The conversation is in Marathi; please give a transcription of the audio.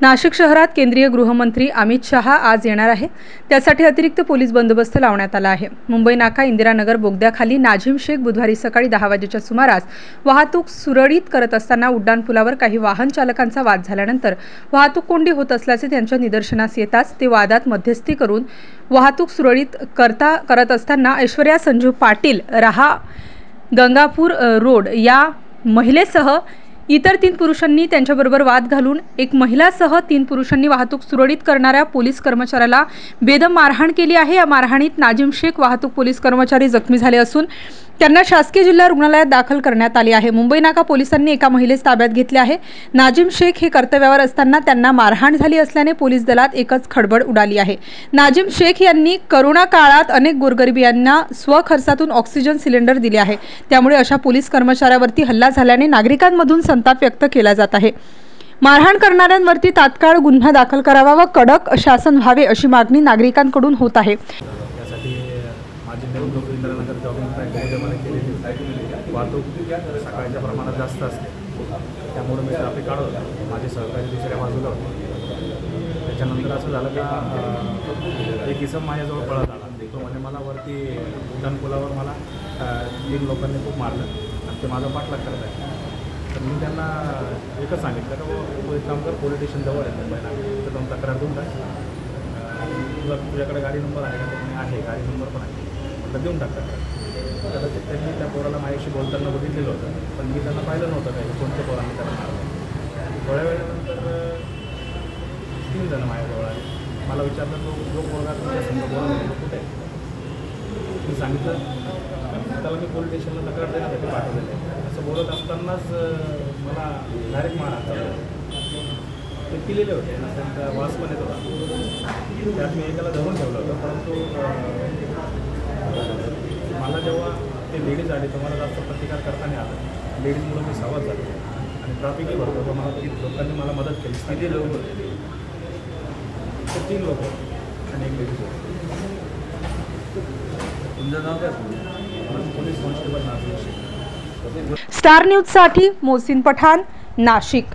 नाशिक शहरात केंद्रीय गृहमंत्री अमित शहा आज येणार आहे। त्यासाठी अतिरिक्त पोलीस बंदोबस्त लावण्यात आला आहे। मुंबई नाका इंदिरानगर बोगद्याखाली नाजिम शेख बुधवारी सकाळी 10 वाजेच्या सुमारास वाहतूक सुरळीत करत असताना उड्डाणपुलावर काही वाहन चालकांचा वाद झाल्यानंतर वाहतूक कोंडी होत असल्याचे त्यांच्या निदर्शनास येताच ते वादात मध्यस्थी करून वाहतूक सुरळीत करत असताना ऐश्वर्या संजू पाटील राहा गंगापूर रोड या महिलेसह इतर 3 पुरुषांनी त्यांच्याबरोबर वाद घालून एक महिलासह 3 पुरुषांनी वाहतूक सुरळीत करणाऱ्या पोलीस कर्मचाऱ्याला बेदम मारहाण केली आहे। या मारहाणीत नाजिम शेख वाहतूक पोलीस कर्मचारी जखमी झाले असून त्यांना शासकीय जिल्हा रुग्णालयात दाखल करण्यात आले आहे। मुंबई नाका पोलिसांनी एका महिलेस ताब्यात घेतले आहे। नाजिम शेख हे कर्तव्यावर असताना त्यांना मारहाण झाली असल्याने पोलीस दलात एकच खळबळ उडाली आहे। नाजिम शेख यांनी कोरोना काळात अनेक गोरगरिबांना स्वखर्चातून ऑक्सिजन सिलेंडर दिले आहे। त्यामुळे अशा पोलीस कर्मचाऱ्यावरती हल्ला झाल्याने नागरिकांमधून संताप व्यक्त केला जात आहे। मारहाण करणाऱ्यांवरती तात्काळ गुन्हा दाखल करावा व कडक शासन व्हावे अशी मागणी नागरिकांकडून होत आहे। इंदिरानगर जॉगिंग ट्रॅकमध्ये केलेली वाहतूक सकाळच्या प्रमाणात जास्त असते, त्यामुळे मी ट्रॅफिक काढवलं। माझे सहकारी दुसऱ्या बाजूला होते। त्याच्यानंतर असं झालं की एक इसम माझ्याजवळ पळत आला। तो म्हणजे मला वरती उड्डाणपुलावर मला 3 लोकांनी खूप मारलं आणि ते माझा पाठलाग करत आहे। तर मी त्यांना एकच सांगितलं की एक काम कर, पोलीस स्टेशन जवळ आहे मुंबईला, तर जाऊन तक्रार देऊन टाक। तुझ्याकडे गाडी नंबर आहे का? आहे, गाडी नंबर पण आहे, म्हटलं देऊन टाकतात। कदाचित त्यांनी त्या पोराला माझ्याशी बोलताना बघितलेलं होतं, पण मी त्यांना पाहिलं नव्हतं काही कोणत्या पोरांनी त्याला मारलं। थोड्या वेळानंतर 3 जण माझ्याजवळ आले। मला विचारलं जो पोरगा तुमच्या संघ बोला कुठे? मी सांगितलं त्याला मी पोलीस स्टेशनला तक्रार देण्यासाठी पाठवलेलं आहे। असं बोलत असतानाच मला डायरेक्ट मारहाण झालं। ते पिलेले होते ना, त्यांचा वास पण येत होता। त्यात मी एकाला धरून ठेवलं होतं, परंतु मला जेव्हा ते लेडीज आली तर मला जास्त प्रतिकार करता नाही आला। लेडीजमुळे मी सावध झालो आणि ट्रॅफिकही भरतो, तर मला 3 लोकांनी मला मदत केली। किती लोक होते? ते 3 लोक आणि एक लेडीज होती। तुमचं नाव काय? Police constable Nazim Sheikh. Star news साठी मोहसिन पठाण, नाशिक।